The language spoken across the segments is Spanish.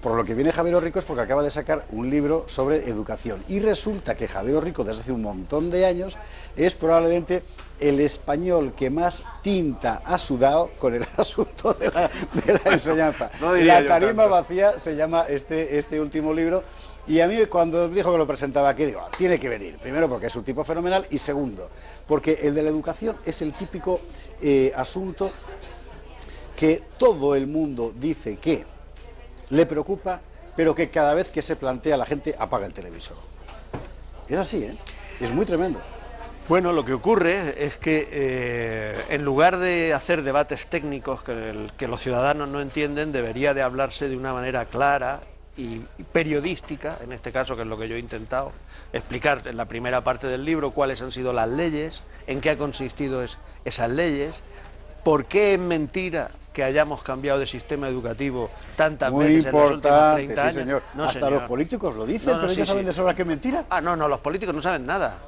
por lo que viene Javier Rico es porque acaba de sacar un libro sobre educación. Y resulta que Javier Rico, desde hace un montón de años, es probablemente el español que más tinta ha sudado con el asunto de la enseñanza. No diría La tarima tanto. vacía se llama este último libro. Y a mí, cuando dijo que lo presentaba aquí, digo, tiene que venir. Primero, porque es un tipo fenomenal. Y segundo, porque el de la educación es el típico asunto que todo el mundo dice que le preocupa, pero que cada vez que se plantea la gente apaga el televisor. Es así, ¿eh? Es muy tremendo. Bueno, lo que ocurre es que en lugar de hacer debates técnicos que los ciudadanos no entienden, debería de hablarse de una manera clara y periodística, en este caso, que es lo que yo he intentado explicar en la primera parte del libro, cuáles han sido las leyes, en qué ha consistido esas leyes, por qué es mentira que hayamos cambiado de sistema educativo tantas veces en los últimos 30 años. Sí, señor. No, Hasta señor. los políticos lo dicen, pero ellos saben de sobra que es mentira. Ah, no, los políticos no saben nada.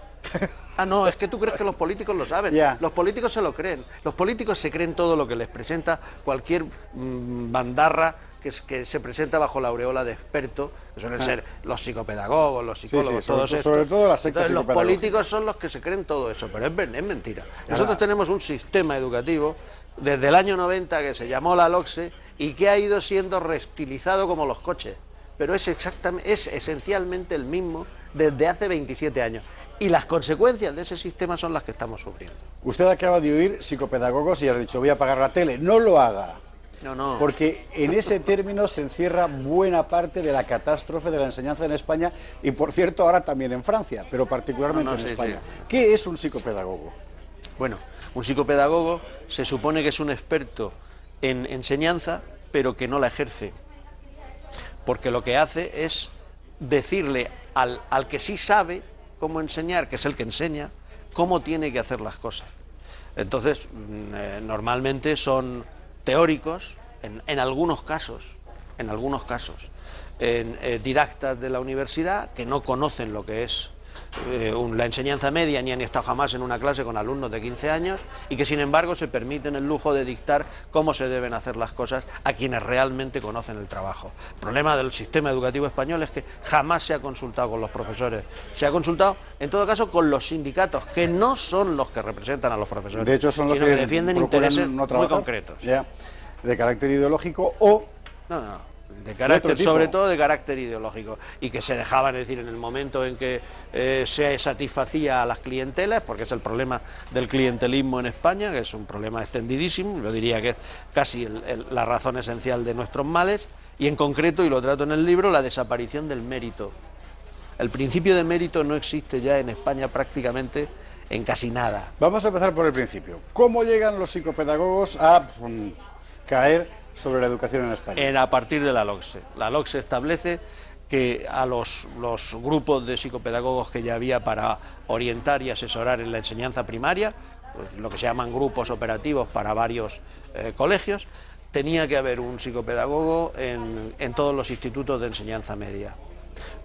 Ah, no, es que tú crees que los políticos lo saben. Los políticos se lo creen. Los políticos se creen todo lo que les presenta cualquier bandarra que se presenta bajo la aureola de experto, que suelen ser los psicopedagogos, los psicólogos, todos estos. Sobre todo las sectas. Entonces, los políticos son los que se creen todo eso, pero es mentira. Nosotros tenemos un sistema educativo desde el año 90 que se llamó la LOCSE y que ha ido siendo reestilizado como los coches, pero es esencialmente el mismo desde hace 27 años. Y las consecuencias de ese sistema son las que estamos sufriendo. Usted acaba de oír psicopedagogos y ha dicho, voy a apagar la tele. No lo haga. No. Porque en ese término se encierra buena parte de la catástrofe de la enseñanza en España y, por cierto, ahora también en Francia, pero particularmente en España. Sí. ¿Qué es un psicopedagogo? Bueno, un psicopedagogo se supone que es un experto en enseñanza, pero que no la ejerce. Porque lo que hace es decirle al que sí sabe cómo enseñar, que es el que enseña, cómo tiene que hacer las cosas. Entonces, normalmente son teóricos, en algunos casos, didactas de la universidad que no conocen lo que es la enseñanza media, ni han estado jamás en una clase con alumnos de 15 años y que sin embargo se permiten el lujo de dictar cómo se deben hacer las cosas a quienes realmente conocen el trabajo. El problema del sistema educativo español es que jamás se ha consultado con los profesores, se ha consultado en todo caso con los sindicatos, que no son los que representan a los profesores, de hecho son los que defienden intereses muy concretos. Ya, de carácter ideológico o... No. De carácter, sobre todo de carácter ideológico, y que se dejaban, es decir, en el momento en que se satisfacía a las clientelas, porque es el problema del clientelismo en España, que es un problema extendidísimo, yo diría que es casi la razón esencial de nuestros males, y en concreto, y lo trato en el libro, la desaparición del mérito. El principio de mérito no existe ya en España prácticamente en casi nada. Vamos a empezar por el principio. ¿Cómo llegan los psicopedagogos a caer sobre la educación en España? A partir de la LOCSE. La LOCSE establece que a los grupos de psicopedagogos que ya había para orientar y asesorar en la enseñanza primaria, pues lo que se llaman grupos operativos para varios colegios, tenía que haber un psicopedagogo en todos los institutos de enseñanza media.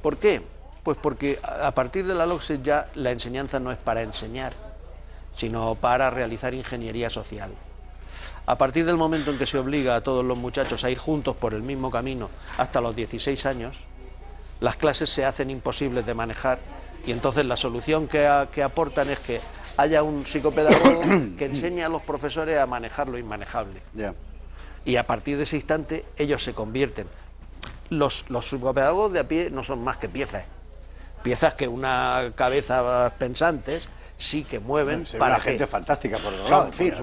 ¿Por qué? Pues porque a partir de la LOCSE ya la enseñanza no es para enseñar, sino para realizar ingeniería social. A partir del momento en que se obliga a todos los muchachos a ir juntos por el mismo camino hasta los 16 años, las clases se hacen imposibles de manejar y entonces la solución que aportan es que haya un psicopedagogo que enseñe a los profesores a manejar lo inmanejable. Y a partir de ese instante ellos se convierten. Los psicopedagogos de a pie no son más que piezas que una cabeza pensantes sí que mueven. Para gente fantástica, por otro lado, en fin,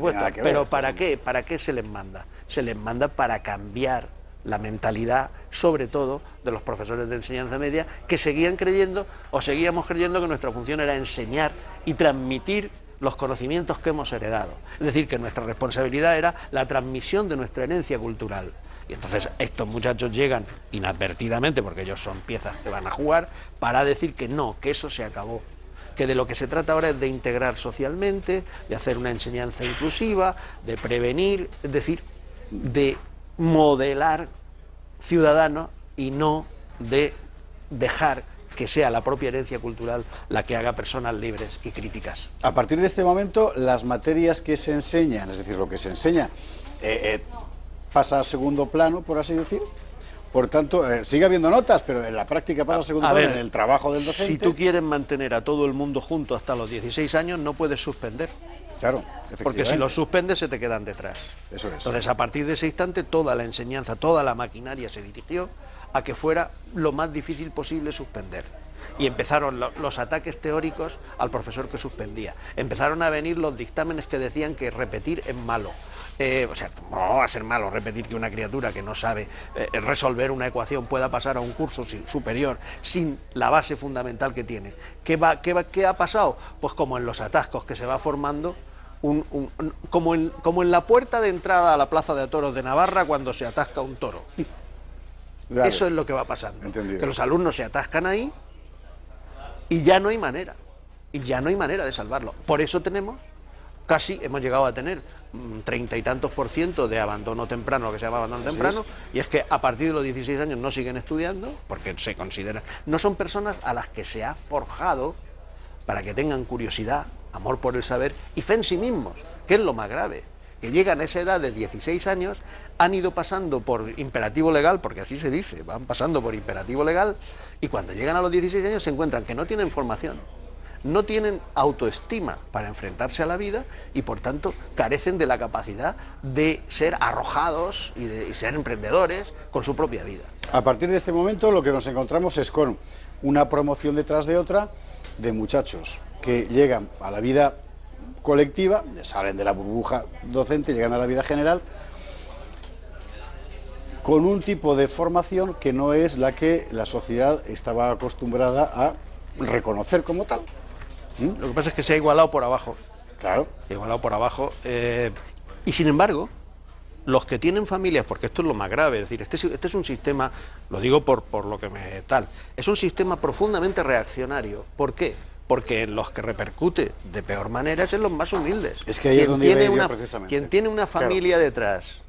pero ¿para qué? ¿Para qué se les manda? Se les manda para cambiar la mentalidad, sobre todo, de los profesores de enseñanza media, que seguíamos creyendo que nuestra función era enseñar y transmitir los conocimientos que hemos heredado. Es decir, que nuestra responsabilidad era la transmisión de nuestra herencia cultural. Y entonces estos muchachos llegan inadvertidamente, porque ellos son piezas que van a jugar, para decir que no, que eso se acabó. Que de lo que se trata ahora es de integrar socialmente, de hacer una enseñanza inclusiva, de prevenir, es decir, de modelar ciudadanos y no de dejar que sea la propia herencia cultural la que haga personas libres y críticas. A partir de este momento, las materias que se enseñan, es decir, lo que se enseña, pasa a segundo plano, por así decir. Por tanto, sigue habiendo notas, pero en la práctica pasa a segundo plano, en el trabajo del docente. Si tú quieres mantener a todo el mundo junto hasta los 16 años, no puedes suspender. Claro, efectivamente. Porque si los suspendes se te quedan detrás. Eso es. Entonces, a partir de ese instante, toda la enseñanza, toda la maquinaria se dirigió a que fuera lo más difícil posible suspender. Y empezaron los ataques teóricos al profesor que suspendía. Empezaron a venir los dictámenes que decían que repetir es malo. O sea, no va a ser malo repetir que una criatura que no sabe resolver una ecuación pueda pasar a un curso superior sin la base fundamental que tiene. ¿Qué ha pasado? Pues como en los atascos que se va formando, como en la puerta de entrada a la Plaza de Toros de Navarra cuando se atasca un toro. Vale. Eso es lo que va pasando. Entendido. Que los alumnos se atascan ahí y ya no hay manera. Y ya no hay manera de salvarlo. Por eso hemos llegado a tener 30 y tantos % de abandono temprano, lo que se llama abandono temprano, y es que a partir de los 16 años no siguen estudiando, porque se considera, no son personas a las que se ha forjado para que tengan curiosidad, amor por el saber y fe en sí mismos, que es lo más grave, que llegan a esa edad de 16 años, han ido pasando por imperativo legal, porque así se dice, van pasando por imperativo legal, y cuando llegan a los 16 años se encuentran que no tienen formación, no tienen autoestima para enfrentarse a la vida y por tanto carecen de la capacidad de ser arrojados y ser emprendedores con su propia vida. A partir de este momento lo que nos encontramos es con una promoción detrás de otra de muchachos que llegan a la vida colectiva, salen de la burbuja docente, llegan a la vida general con un tipo de formación que no es la que la sociedad estaba acostumbrada a reconocer como tal. Lo que pasa es que se ha igualado por abajo. Claro. Se ha igualado por abajo. Y sin embargo, los que tienen familias, porque esto es lo más grave, es decir, este es un sistema, lo digo por lo que es un sistema profundamente reaccionario. ¿Por qué? Porque en los que repercute de peor manera es en los más humildes. Es que ahí es donde iba yo precisamente. Quien tiene una familia detrás,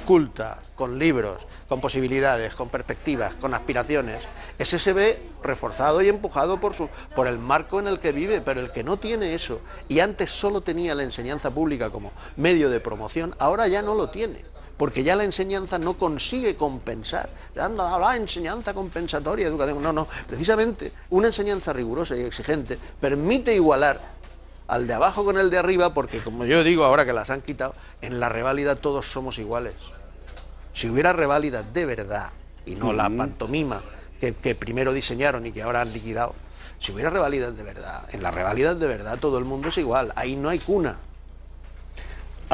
culta, con libros, con posibilidades, con perspectivas, con aspiraciones, ese se ve reforzado y empujado por el marco en el que vive, pero el que no tiene eso y antes solo tenía la enseñanza pública como medio de promoción, ahora ya no lo tiene, porque ya la enseñanza no consigue compensar. La enseñanza compensatoria, educación, no, precisamente una enseñanza rigurosa y exigente permite igualar al de abajo con el de arriba, porque como yo digo ahora que las han quitado, en la reválida todos somos iguales. Si hubiera reválida de verdad, y no la pantomima que primero diseñaron y que ahora han liquidado, si hubiera reválida de verdad, en la reválida de verdad todo el mundo es igual, ahí no hay cuna,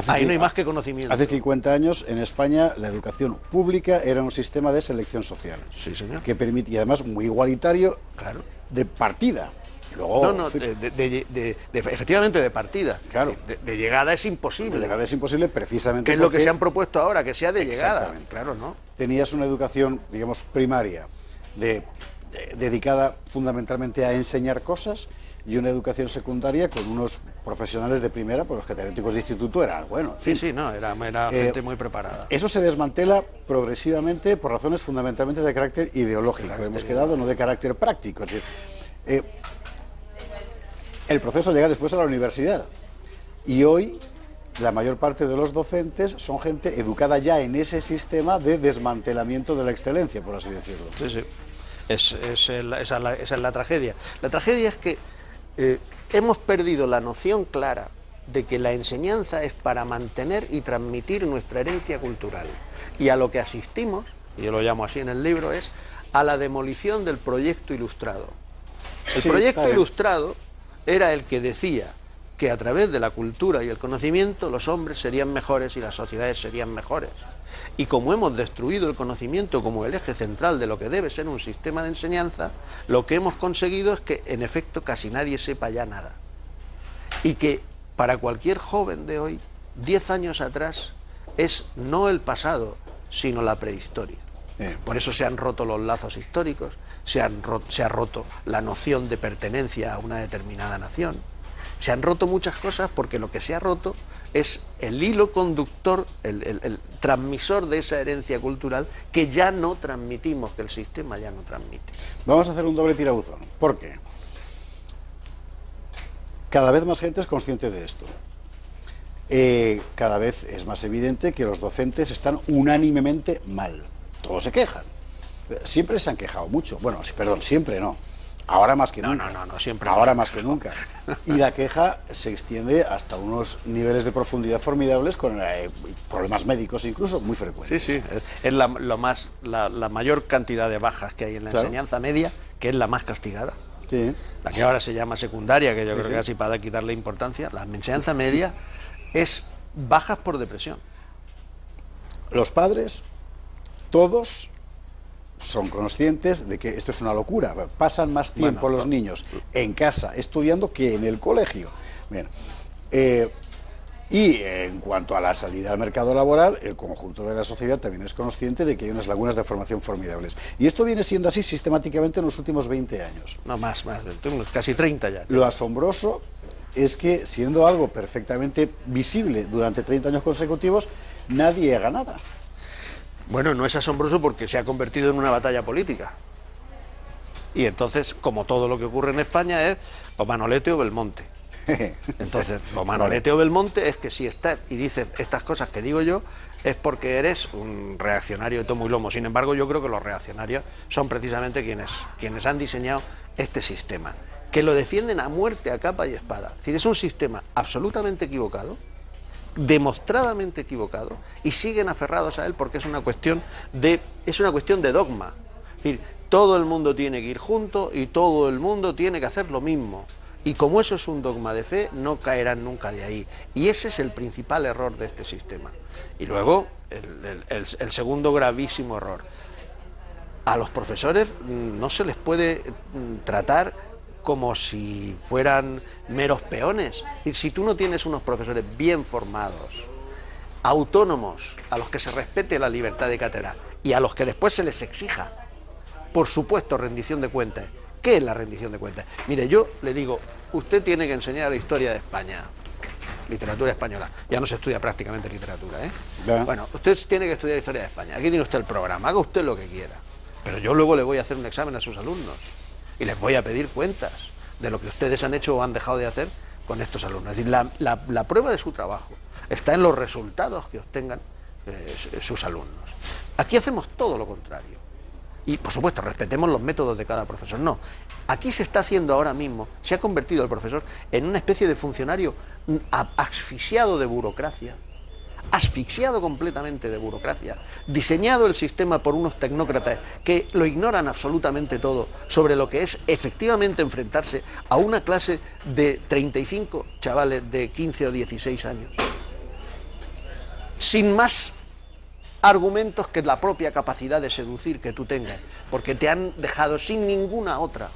ahí no hay más que conocimiento. Hace 50 años en España la educación pública era un sistema de selección social. Sí, señor. Que permitía, además muy igualitario, claro, de partida. Luego, efectivamente de partida. Claro. De llegada es imposible. De llegada es imposible precisamente que es lo que se han propuesto ahora, que sea de llegada. Claro, ¿no? Tenías una educación, digamos, primaria, dedicada fundamentalmente a enseñar cosas, y una educación secundaria con unos profesionales de primera, pues los catedráticos de instituto eran, bueno, en fin. Sí, no, era gente muy preparada. Eso se desmantela progresivamente por razones fundamentalmente de carácter ideológico. Hemos quedado, no de carácter práctico. Es decir, el proceso llega después a la universidad y hoy la mayor parte de los docentes son gente educada ya en ese sistema de desmantelamiento de la excelencia, por así decirlo. Sí, sí. Esa es la tragedia. La tragedia es que hemos perdido la noción clara de que la enseñanza es para mantener y transmitir nuestra herencia cultural. Y a lo que asistimos, y yo lo llamo así en el libro, es a la demolición del proyecto ilustrado. El proyecto ilustrado era el que decía que a través de la cultura y el conocimiento los hombres serían mejores y las sociedades serían mejores. Y como hemos destruido el conocimiento como el eje central de lo que debe ser un sistema de enseñanza, lo que hemos conseguido es que en efecto casi nadie sepa ya nada. Y que para cualquier joven de hoy, 10 años atrás, es no el pasado, sino la prehistoria. Por eso se han roto los lazos históricos, se ha roto la noción de pertenencia a una determinada nación, se han roto muchas cosas porque lo que se ha roto es el hilo conductor, el transmisor de esa herencia cultural que ya no transmitimos, que el sistema ya no transmite. Vamos a hacer un doble tirabuzón. ¿Por qué? Cada vez más gente es consciente de esto. Cada vez es más evidente que los docentes están unánimemente mal. todos se quejan. Siempre se han quejado mucho. Bueno, perdón, siempre no. Ahora más que nunca. No, siempre. Ahora más que nunca. Y la queja se extiende hasta unos niveles de profundidad formidables con problemas médicos incluso muy frecuentes. Sí, es la mayor cantidad de bajas que hay en la enseñanza media, que es la más castigada. Sí. La que ahora se llama secundaria, que yo creo que casi para quitarle importancia. La enseñanza media es bajas por depresión. Los padres, todos, son conscientes de que esto es una locura. Pasan más tiempo los niños en casa estudiando que en el colegio. Bien. Y en cuanto a la salida al mercado laboral, el conjunto de la sociedad también es consciente de que hay unas lagunas de formación formidables. Y esto viene siendo así sistemáticamente en los últimos 20 años. No, más, casi 30 ya. Lo asombroso es que, siendo algo perfectamente visible durante 30 años consecutivos, nadie haga nada. Bueno, no es asombroso porque se ha convertido en una batalla política. Y entonces, como todo lo que ocurre en España, es o Manolete o Belmonte. Entonces, o Manolete o Belmonte es que si estás y dices estas cosas que digo yo, es porque eres un reaccionario de tomo y lomo. Sin embargo, yo creo que los reaccionarios son precisamente quienes han diseñado este sistema, que lo defienden a muerte, a capa y espada. Es decir, es un sistema absolutamente equivocado, demostradamente equivocado, y siguen aferrados a él porque es una cuestión de dogma. Es decir, todo el mundo tiene que ir junto y todo el mundo tiene que hacer lo mismo. Y como eso es un dogma de fe, no caerán nunca de ahí. Y ese es el principal error de este sistema. Y luego, el segundo gravísimo error. A los profesores no se les puede tratar como si fueran meros peones. Es decir, si tú no tienes unos profesores bien formados, autónomos, a los que se respete la libertad de cátedra y a los que después se les exija, por supuesto, rendición de cuentas. ¿Qué es la rendición de cuentas? Mire, yo le digo, usted tiene que enseñar la historia de España, literatura española. Ya no se estudia prácticamente literatura, ¿eh? Ya. Bueno, usted tiene que estudiar historia de España. Aquí tiene usted el programa, haga usted lo que quiera. Pero yo luego le voy a hacer un examen a sus alumnos y les voy a pedir cuentas de lo que ustedes han hecho o han dejado de hacer con estos alumnos. Es decir, la prueba de su trabajo está en los resultados que obtengan sus alumnos. Aquí hacemos todo lo contrario. Y, por supuesto, respetemos los métodos de cada profesor. No, aquí se está haciendo ahora mismo, se ha convertido el profesor en una especie de funcionario asfixiado de burocracia, asfixiado completamente de burocracia, diseñado el sistema por unos tecnócratas que lo ignoran absolutamente todo sobre lo que es efectivamente enfrentarse a una clase de 35 chavales de 15 o 16 años, sin más argumentos que la propia capacidad de seducir que tú tengas, porque te han dejado sin ninguna otra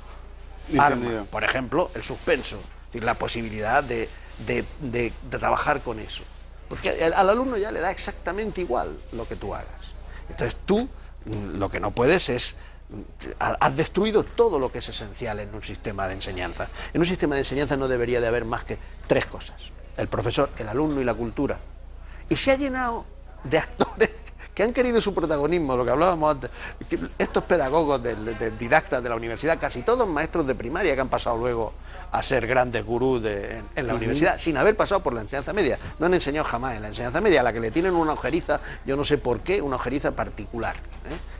arma. Por ejemplo, el suspenso, es decir, la posibilidad de trabajar con eso. Porque al alumno ya le da exactamente igual lo que tú hagas. Entonces tú lo que no puedes es... Has destruido todo lo que es esencial en un sistema de enseñanza. En un sistema de enseñanza no debería de haber más que tres cosas: el profesor, el alumno y la cultura. Y se ha llenado de actores que han querido su protagonismo, lo que hablábamos antes. Estos pedagogos de didactas de la universidad, casi todos maestros de primaria que han pasado luego a ser grandes gurús en la universidad, sin haber pasado por la enseñanza media. No han enseñado jamás en la enseñanza media, a la que le tienen una ojeriza, yo no sé por qué, una ojeriza particular.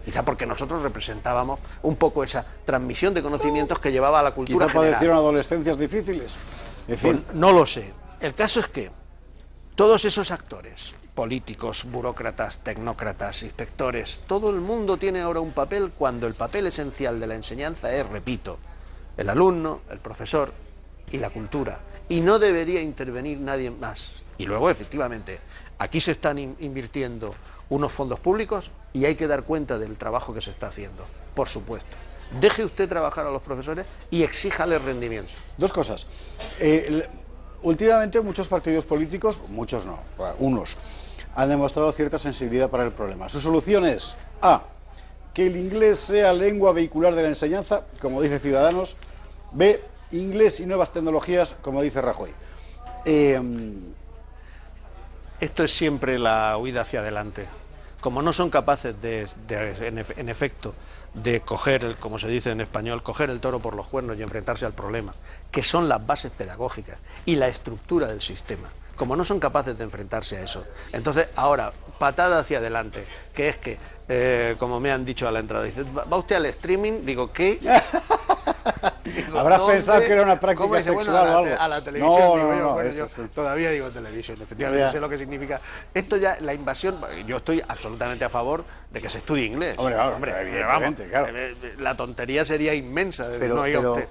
Quizá porque nosotros representábamos un poco esa transmisión de conocimientos que llevaba a la cultura quizá general. padecieron adolescencias difíciles. En fin. Pues no lo sé. El caso es que todos esos actores, políticos, burócratas, tecnócratas, inspectores, todo el mundo tiene ahora un papel, cuando el papel esencial de la enseñanza es, repito, el alumno, el profesor y la cultura, y no debería intervenir nadie más. Y luego, efectivamente, aquí se están invirtiendo unos fondos públicos y hay que dar cuenta del trabajo que se está haciendo, por supuesto. Deje usted trabajar a los profesores y exíjale rendimiento. Dos cosas. Últimamente muchos partidos políticos, muchos no, unos, han demostrado cierta sensibilidad para el problema. Su solución es: A, que el inglés sea lengua vehicular de la enseñanza, como dice Ciudadanos; B, inglés y nuevas tecnologías, como dice Rajoy. Esto es siempre la huida hacia adelante. Como no son capaces en efecto, de coger, como se dice en español, coger el toro por los cuernos y enfrentarse al problema, que son las bases pedagógicas y la estructura del sistema. como no son capaces de enfrentarse a eso. Entonces, ahora, patada hacia adelante, que es que, como me han dicho a la entrada, dice, ¿va usted al streaming? Digo, ¿qué? Digo, habrás pensado que era una práctica sexual o algo. A la televisión, yo todavía digo televisión, efectivamente, sé lo que significa. Esto ya, la invasión, yo estoy absolutamente a favor de que se estudie inglés. Hombre, evidentemente, vamos, claro. La tontería sería inmensa. Pero usted.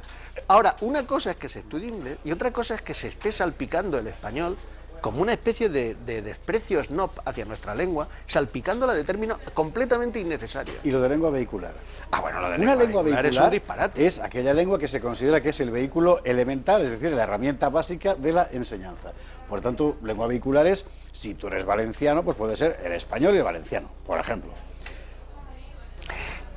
Ahora, una cosa es que se estudie inglés y otra cosa es que se esté salpicando el español como una especie de desprecio snob hacia nuestra lengua, salpicándola de términos completamente innecesarios. ¿Y lo de lengua vehicular? Bueno, lo de una lengua vehicular es un disparate. Es aquella lengua que se considera que es el vehículo elemental, es decir, la herramienta básica de la enseñanza. Por tanto, lengua vehicular es, si tú eres valenciano, pues puede ser el español y el valenciano, por ejemplo.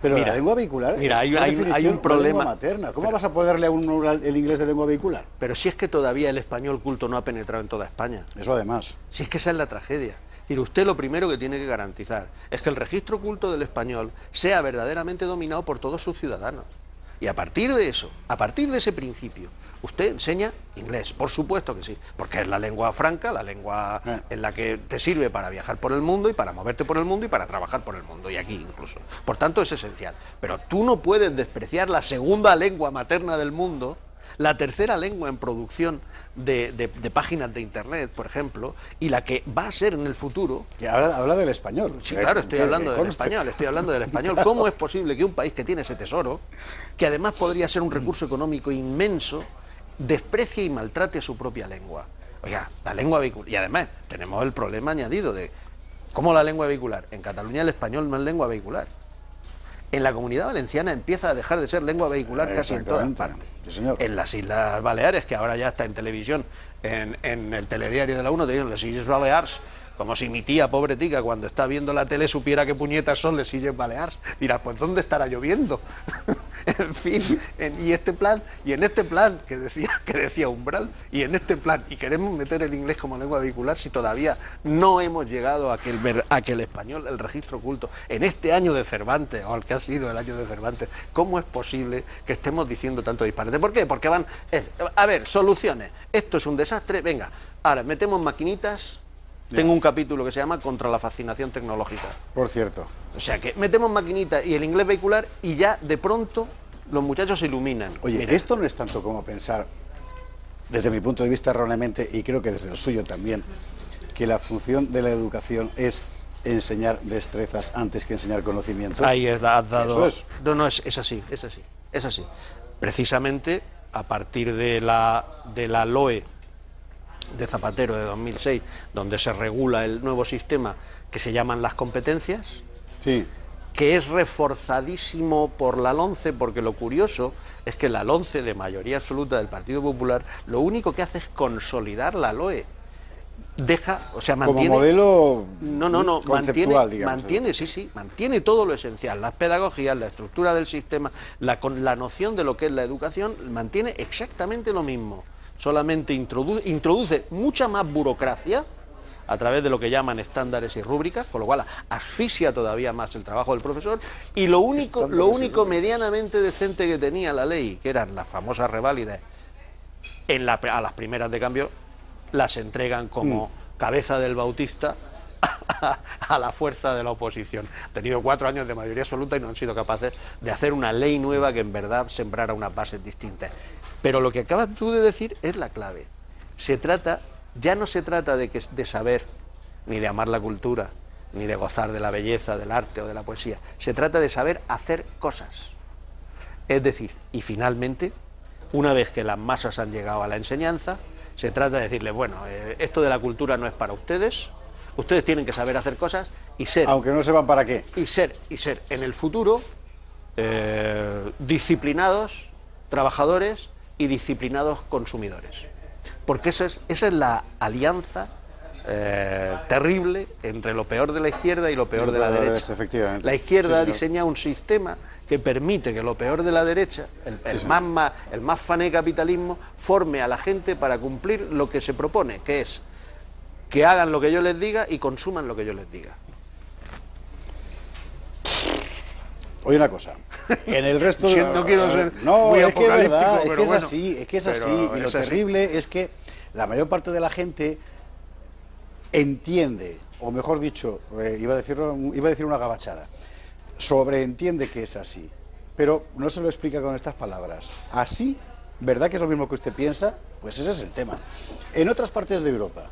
Pero la lengua vehicular hay un problema. Lengua materna. ¿Cómo vas a ponerle a un el inglés de lengua vehicular? Pero si es que todavía el español culto no ha penetrado en toda España. Eso además. Si es que esa es la tragedia. Es decir, usted lo primero que tiene que garantizar es que el registro culto del español sea verdaderamente dominado por todos sus ciudadanos. Y a partir de eso, a partir de ese principio, usted enseña inglés, por supuesto que sí, porque es la lengua franca, la lengua en la que te sirve para viajar por el mundo y para moverte por el mundo y para trabajar por el mundo, y aquí incluso. Por tanto, es esencial. Pero tú no puedes despreciar la segunda lengua materna del mundo, la tercera lengua en producción de páginas de internet, por ejemplo, y la que va a ser en el futuro. Que habla del español. Sí, claro, estoy hablando del español, ¿Cómo es posible que un país que tiene ese tesoro, que además podría ser un recurso económico inmenso, desprecie y maltrate a su propia lengua? Oiga, la lengua vehicular. Y además tenemos el problema añadido de cómo la lengua vehicular. En Cataluña el español no es lengua vehicular. En la Comunidad Valenciana empieza a dejar de ser lengua vehicular casi en todas partes. Sí, señor. En las Islas Baleares, que ahora ya está en televisión, en el telediario de la 1, te dicen las Islas Baleares, como si mi tía, pobre tica, cuando está viendo la tele supiera qué puñetas son las Islas Baleares. Dirá, pues ¿dónde estará lloviendo? En fin, y en este plan que decía Umbral, y en este plan, y queremos meter el inglés como lengua vehicular si todavía no hemos llegado a que el español, el registro culto, en este año de Cervantes, o el que ha sido el año de Cervantes, ¿cómo es posible que estemos diciendo tanto disparate? ¿Por qué? Porque a ver, soluciones, esto es un desastre, venga, ahora metemos maquinitas. Tengo un capítulo que se llama Contra la fascinación tecnológica. Por cierto. O sea que metemos maquinitas y el inglés vehicular y ya de pronto los muchachos se iluminan. Oye, mira, esto no es tanto como pensar, desde mi punto de vista erróneamente, y creo que desde el suyo también, que la función de la educación es enseñar destrezas antes que enseñar conocimientos. Ahí has dado... Eso es. No, es así. Precisamente a partir de la LOE de Zapatero de 2006, donde se regula el nuevo sistema que se llaman las competencias, sí, que es reforzadísimo por la LONCE, porque lo curioso es que la LONCE de mayoría absoluta del Partido Popular lo único que hace es consolidar la LOE. Mantiene... Como modelo conceptual, digamos. Mantiene todo lo esencial, las pedagogías, la estructura del sistema, la noción de lo que es la educación, mantiene exactamente lo mismo. Solamente introduce mucha más burocracia a través de lo que llaman estándares y rúbricas, con lo cual asfixia todavía más el trabajo del profesor, y lo único medianamente decente que tenía la ley, que eran las famosas reválidas, a las primeras de cambio, las entregan como cabeza del Bautista a la fuerza de la oposición. Han tenido 4 años de mayoría absoluta y no han sido capaces de hacer una ley nueva que en verdad sembrara unas bases distintas. Pero lo que acabas tú de decir es la clave. Ya no se trata de saber, ni de amar la cultura, ni de gozar de la belleza, del arte o de la poesía. Se trata de saber hacer cosas. Es decir, y finalmente, una vez que las masas han llegado a la enseñanza, se trata de decirles, bueno, esto de la cultura no es para ustedes tienen que saber hacer cosas y ser... Aunque no sepan para qué. Y ser en el futuro disciplinados trabajadores y disciplinados consumidores. Porque esa es la alianza terrible entre lo peor de la izquierda y lo peor de la derecha. Efectivamente. La izquierda diseña un sistema que permite que lo peor de la derecha, el más fané capitalismo, forme a la gente para cumplir lo que se propone, que es que hagan lo que yo les diga y consuman lo que yo les diga. Oye, una cosa, en el resto de... No quiero ser no, muy es que es verdad, apocalíptico, es que es así, y lo terrible es que la mayor parte de la gente entiende, o mejor dicho, iba a decir una gabachada, sobreentiende que es así, pero no se lo explica con estas palabras. Así, ¿verdad que es lo mismo que usted piensa? Pues ese es el tema. En otras partes de Europa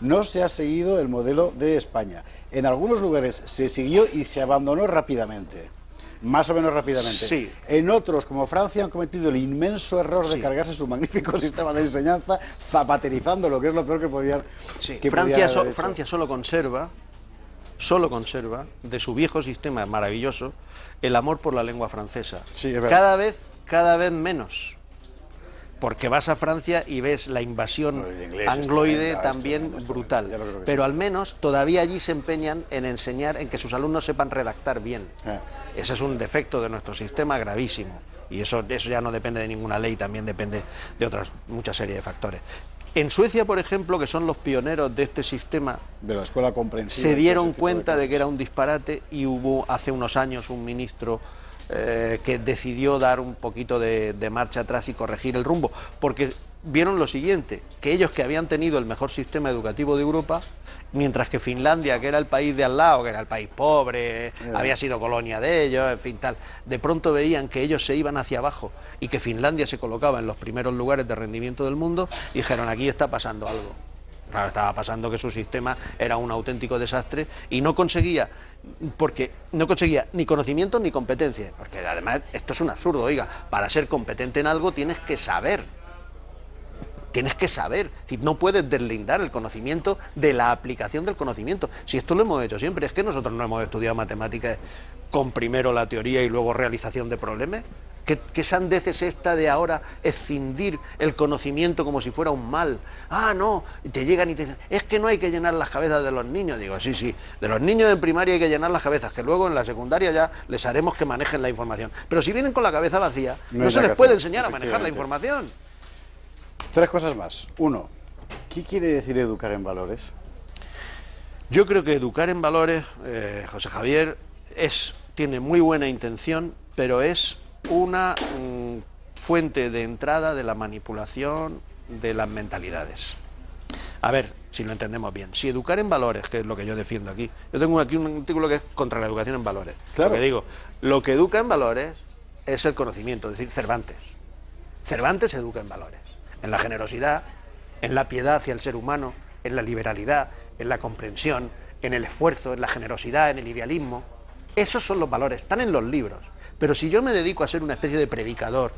no se ha seguido el modelo de España. En algunos lugares se siguió y se abandonó rápidamente. Más o menos rápidamente. Sí. En otros, como Francia, han cometido el inmenso error de cargarse su magnífico sistema de enseñanza, zapaterizando lo que es lo peor que podían. Sí. Que Francia solo conserva de su viejo sistema maravilloso el amor por la lengua francesa. Sí, es verdad. Cada vez menos. Porque vas a Francia y ves la invasión angloide también brutal. Pero al menos todavía allí se empeñan en enseñar, en que sus alumnos sepan redactar bien. Ese es un defecto de nuestro sistema gravísimo. Y eso ya no depende de ninguna ley, también depende de mucha serie de factores. En Suecia, por ejemplo, que son los pioneros de este sistema, de la escuela comprensiva, se dieron cuenta de que era un disparate y hubo hace unos años un ministro que decidió dar un poquito de marcha atrás y corregir el rumbo, porque vieron lo siguiente, que ellos, que habían tenido el mejor sistema educativo de Europa, mientras que Finlandia, que era el país de al lado, que era el país pobre, había sido colonia de ellos, en fin, tal, de pronto veían que ellos se iban hacia abajo y que Finlandia se colocaba en los primeros lugares de rendimiento del mundo, y dijeron, aquí está pasando algo. Claro, estaba pasando que su sistema era un auténtico desastre y no conseguía ni conocimiento ni competencia, porque además esto es un absurdo, oiga, para ser competente en algo tienes que saber, es decir, no puedes deslindar el conocimiento de la aplicación del conocimiento. Si esto lo hemos hecho siempre, es que nosotros no hemos estudiado matemáticas con primero la teoría y luego realización de problemas. ¿Qué sandez es esta de ahora escindir el conocimiento como si fuera un mal? Ah, no, y te llegan y te dicen, es que no hay que llenar las cabezas de los niños. Digo, sí, de los niños en primaria hay que llenar las cabezas, que luego en la secundaria ya les haremos que manejen la información. Pero si vienen con la cabeza vacía, no se les puede enseñar a manejar la información. 3 cosas más. 1, ¿qué quiere decir educar en valores? Yo creo que educar en valores, José Javier, tiene muy buena intención, pero es una fuente de entrada de la manipulación de las mentalidades. A ver si lo entendemos bien. Si educar en valores, que es lo que yo defiendo aquí, yo tengo aquí un artículo que es contra la educación en valores. Claro. Porque digo, lo que educa en valores es el conocimiento, es decir, Cervantes. Cervantes educa en valores, en la generosidad, en la piedad hacia el ser humano, en la liberalidad, en la comprensión, en el esfuerzo, en la generosidad, en el idealismo. Esos son los valores, están en los libros. Pero si yo me dedico a ser una especie de predicador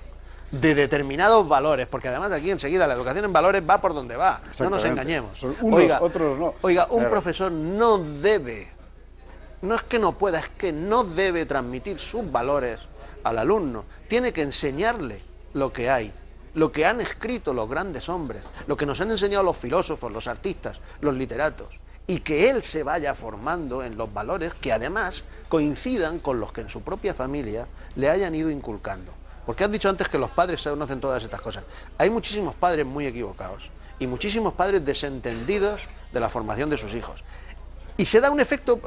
de determinados valores, porque además aquí enseguida la educación en valores va por donde va, no nos engañemos. Son unos, otros no. Oiga, un profesor no debe, no es que no pueda, es que no debe transmitir sus valores al alumno. Tiene que enseñarle lo que hay, lo que han escrito los grandes hombres, lo que nos han enseñado los filósofos, los artistas, los literatos, y que él se vaya formando en los valores que además coincidan con los que en su propia familia le hayan ido inculcando. Porque has dicho antes que los padres conocen todas estas cosas. Hay muchísimos padres muy equivocados y muchísimos padres desentendidos de la formación de sus hijos. Y se da un efecto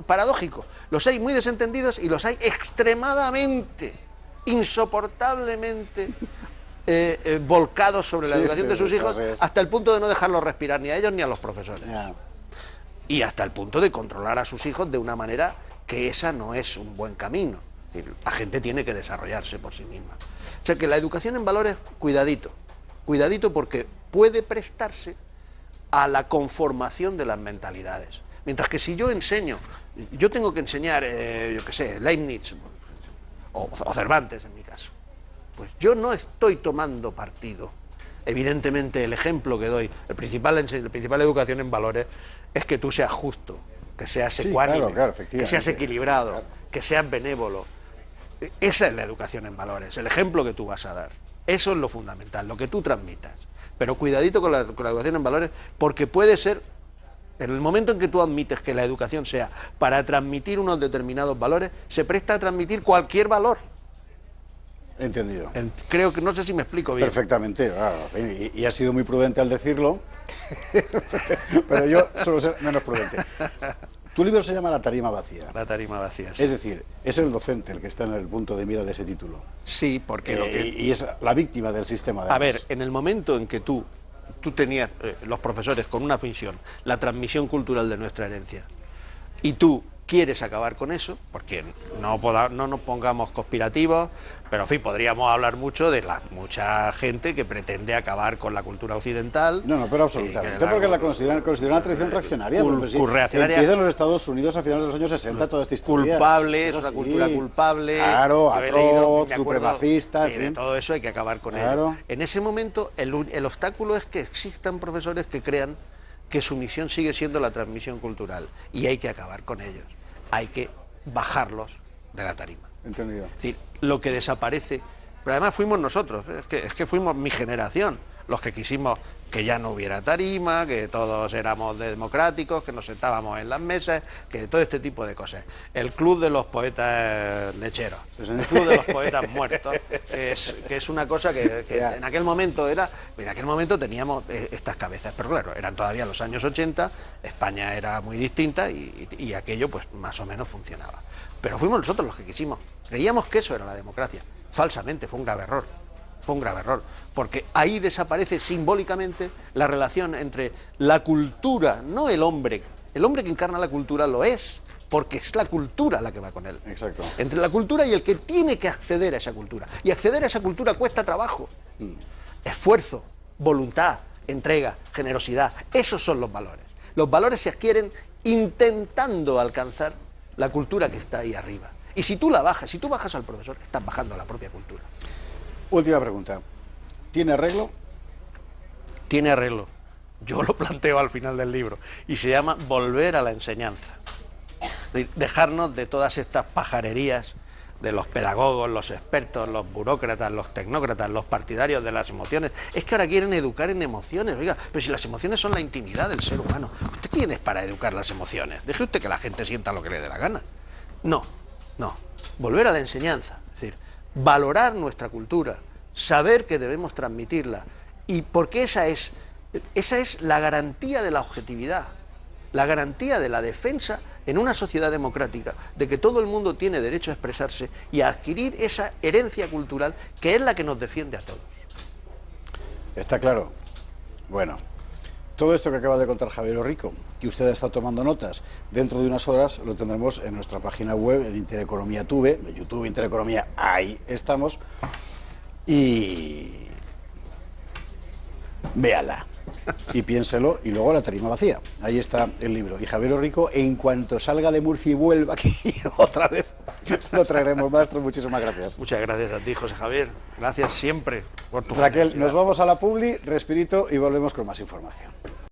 paradójico. Los hay muy desentendidos y los hay extremadamente, insoportablemente volcados sobre la educación de sus hijos, hasta el punto de no dejarlos respirar ni a ellos ni a los profesores. Y hasta el punto de controlar a sus hijos de una manera que esa no es un buen camino. Es decir, la gente tiene que desarrollarse por sí misma. O sea que la educación en valores, cuidadito porque puede prestarse a la conformación de las mentalidades. Mientras que si yo enseño, yo tengo que enseñar, yo qué sé, Leibniz o Cervantes en mi caso, pues yo no estoy tomando partido. Evidentemente el ejemplo que doy, la principal educación en valores es que tú seas justo, que seas ecuánime, que seas equilibrado, que seas benévolo. Esa es la educación en valores, el ejemplo que tú vas a dar. Eso es lo fundamental, lo que tú transmitas. Pero cuidadito con la educación en valores, porque puede ser, en el momento en que tú admites que la educación sea para transmitir unos determinados valores, se presta a transmitir cualquier valor. Entendido. Creo que, no sé si me explico bien. Perfectamente, y has sido muy prudente al decirlo, pero yo suelo ser menos prudente. Tu libro se llama La tarima vacía. La tarima vacía, sí. Es decir, es el docente el que está en el punto de mira de ese título. Sí, porque y es la víctima del sistema. A ver, en el momento en que tú tú tenías, los profesores, con una función, la transmisión cultural de nuestra herencia, y tú quieres acabar con eso, porque no nos pongamos conspirativos, pero en fin, podríamos hablar mucho de mucha gente que pretende acabar con la cultura occidental. No, pero absolutamente, porque la consideran una tradición reaccionaria. Reaccionaria. Empieza en los Estados Unidos a finales de los años 60 toda esta historia. Culpable, es una cultura culpable. Claro, atroz, supremacista, en fin. De todo eso hay que acabar con ello. En ese momento, el obstáculo es que existan profesores que crean que su misión sigue siendo la transmisión cultural, y hay que acabar con ellos. Hay que bajarlos de la tarima. Entendido. Es decir, lo que desaparece, pero además fuimos nosotros, es que fuimos mi generación los que quisimos que ya no hubiera tarima, que todos éramos democráticos, que nos sentábamos en las mesas, que todo este tipo de cosas. El club de los poetas lecheros, el club de los poetas muertos, que es una cosa que en aquel momento teníamos estas cabezas, pero claro, eran todavía los años 80, España era muy distinta y aquello pues más o menos funcionaba. Pero fuimos nosotros los que quisimos, creíamos que eso era la democracia, falsamente, fue un grave error. Fue un grave error, porque ahí desaparece simbólicamente la relación entre la cultura, no el hombre que encarna la cultura lo es, porque es la cultura la que va con él. Exacto. Entre la cultura y el que tiene que acceder a esa cultura. Y acceder a esa cultura cuesta trabajo, esfuerzo, voluntad, entrega, generosidad. Esos son los valores. Los valores se adquieren intentando alcanzar la cultura que está ahí arriba. Y si tú bajas al profesor, estás bajando a la propia cultura. Última pregunta. ¿Tiene arreglo? Tiene arreglo. Yo lo planteo al final del libro. Y se llama Volver a la enseñanza. Dejarnos de todas estas pajarerías de los pedagogos, los expertos, los burócratas, los tecnócratas, los partidarios de las emociones. Es que ahora quieren educar en emociones. Oiga, pero si las emociones son la intimidad del ser humano, ¿usted quién es para educar las emociones? Deje usted que la gente sienta lo que le dé la gana. No. Volver a la enseñanza. Es decir, valorar nuestra cultura, saber que debemos transmitirla, y porque esa es la garantía de la objetividad, la garantía de la defensa en una sociedad democrática, de que todo el mundo tiene derecho a expresarse y a adquirir esa herencia cultural que es la que nos defiende a todos. Está claro. Bueno, todo esto que acaba de contar Javier Orrico, que usted está tomando notas, dentro de unas horas lo tendremos en nuestra página web, en Intereconomía Tube, de YouTube Intereconomía, ahí estamos, y véala, y piénselo, y luego la tarima vacía, ahí está el libro. Y Javier Orrico, en cuanto salga de Murcia y vuelva aquí otra vez, lo traeremos, maestro. Muchísimas gracias. Muchas gracias a ti, José Javier, gracias siempre por tu Raquel, nos vamos a la publi, respirito, y volvemos con más información.